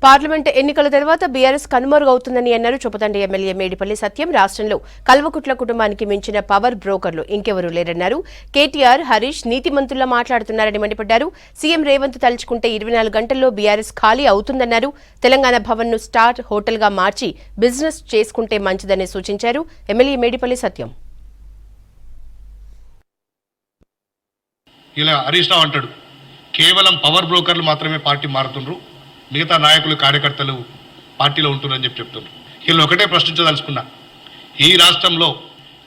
Parliament ఎన్నికల తర్వాత BRS కనుమరుగవుతుందని అన్నారు చొప్పదండి ఎమ్మెల్యే మేడిపల్లి సత్యం. రాష్ట్రంలో కల్వకుట్ల కుటుంబానికి మించిన పవర్ బ్రోకర్లు ఇంకెవరూ లేరన్నారు. కేటీఆర్, హరీష్ నీతిమంతుల్లా మాట్లాడుతున్నారని మండిపడ్డారు. సీఎం రేవంత్ తలుచుకుంటే 24 గంటల్లో బీఆర్ఎస్ ఖాళీ అవుతుందన్నారు. తెలంగాణ భవన్ ను స్టార్ హోటల్ గా మార్చి బిజినెస్ చేసుకుంటే మంచిదని సూచించారు ఎమ్మెల్యే మేడిపల్లి సత్యం. ఇలా హరీష్ రావు అంటాడు, కేవలం పవర్ బ్రోకర్లు మాత్రమే పార్టీ మారుతుండ్రు, మిగతా నాయకులు కార్యకర్తలు పార్టీలో ఉంటున్నారని చెప్తున్నారు. వీళ్ళు ఒకటే ప్రశ్నించదలుచుకున్నా, ఈ రాష్ట్రంలో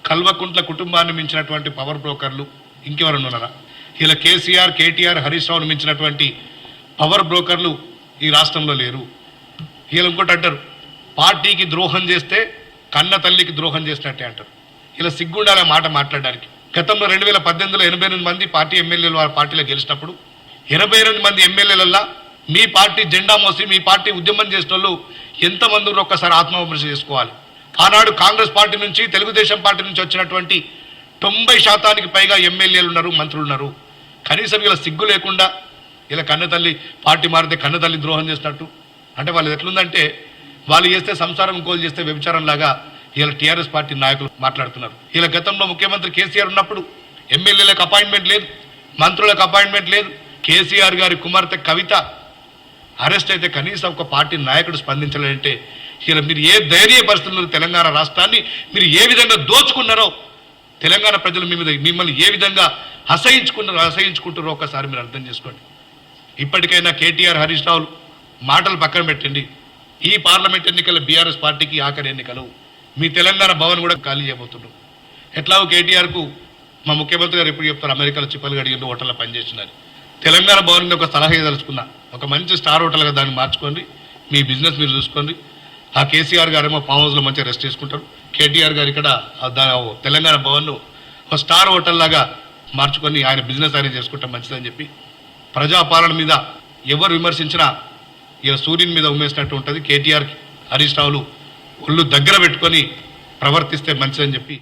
కల్వకుంట్ల కుటుంబాన్ని మించినటువంటి పవర్ బ్రోకర్లు ఇంకెవరన్నా ఉన్నారా? ఇలా కేసీఆర్, కేటీఆర్, హరీష్ రావును మించినటువంటి పవర్ బ్రోకర్లు ఈ రాష్ట్రంలో లేరు. వీళ్ళు ఇంకోటి అంటారు, పార్టీకి ద్రోహం చేస్తే కన్న తల్లికి ద్రోహం చేసినట్టే అంటారు. ఇలా సిగ్గుండాలి మాట మాట్లాడడానికి. గతంలో 2018లో 88 మంది పార్టీ ఎమ్మెల్యేలు వారి పార్టీలో గెలిచినప్పుడు 28 మంది ఎమ్మెల్యేలల్లా మీ పార్టీ జెండా మోసి మీ పార్టీ ఉద్యమం చేసిన వాళ్ళు ఎంతమంది ఒక్కసారి ఆత్మవిమర్శ చేసుకోవాలి. ఆనాడు కాంగ్రెస్ పార్టీ నుంచి, తెలుగుదేశం పార్టీ నుంచి వచ్చినటువంటి 90% పైగా ఎమ్మెల్యేలు ఉన్నారు, మంత్రులు ఉన్నారు. కనీసం ఇలా సిగ్గు లేకుండా ఇలా కన్నతల్లి పార్టీ మారితే కన్నతల్లి ద్రోహం చేసినట్టు అంటే వాళ్ళు ఎట్లుందంటే, వాళ్ళు చేస్తే సంసారం ఇంకోలు చేస్తే వ్యభిచారం లాగా ఇలా టీఆర్ఎస్ పార్టీ నాయకులు మాట్లాడుతున్నారు. ఇలా గతంలో ముఖ్యమంత్రి కేసీఆర్ ఉన్నప్పుడు ఎమ్మెల్యేలకు అపాయింట్మెంట్ లేదు, మంత్రులకు అపాయింట్మెంట్ లేదు. కేసీఆర్ గారి కుమార్తె కవిత అరెస్ట్ అయితే కనీసం ఒక పార్టీ నాయకుడు స్పందించాలంటే ఇలా మీరు ఏ ధైర్య పరిస్థితుల్లో తెలంగాణ రాష్ట్రాన్ని మీరు ఏ విధంగా దోచుకున్నారో, తెలంగాణ ప్రజలు మిమ్మల్ని ఏ విధంగా అసహించుకుంటారో ఒకసారి మీరు అర్థం చేసుకోండి. ఇప్పటికైనా కేటీఆర్, హరీష్ రావులు మాటలు పక్కన పెట్టండి. ఈ పార్లమెంట్ ఎన్నికల బీఆర్ఎస్ పార్టీకి ఆఖరి ఎన్నికలు. మీ తెలంగాణ భవన్ కూడా ఖాళీ చేయబోతున్నారు. ఎట్లాగో కేటీఆర్కు మా ముఖ్యమంత్రి గారు ఎప్పుడు చెప్తారు, అమెరికాలో చిప్పలు గడిగిన హోటల్లో పనిచేస్తున్నారు. తెలంగాణ భవన్ ఒక సలహా ఇవ్వదలుచుకున్నా, ఒక మంచి స్టార్ హోటల్గా దాన్ని మార్చుకోండి, మీ బిజినెస్ మీరు చూసుకోండి. ఆ కేసీఆర్ గారేమో ఫామ్ హౌస్లో మంచిగా రెస్ట్ చేసుకుంటారు, కేటీఆర్ గారు ఇక్కడ తెలంగాణ భవన్ను ఒక స్టార్ హోటల్ లాగా మార్చుకొని ఆయన బిజినెస్ ఆయన చేసుకుంటాం మంచిదని చెప్పి, ప్రజాపాలన మీద ఎవరు విమర్శించినా ఇక సూర్యుని మీద ఉమ్మేసినట్టు ఉంటుంది. కేటీఆర్, హరీష్ రావులు ఒళ్ళు దగ్గర పెట్టుకొని ప్రవర్తిస్తే మంచిదని చెప్పి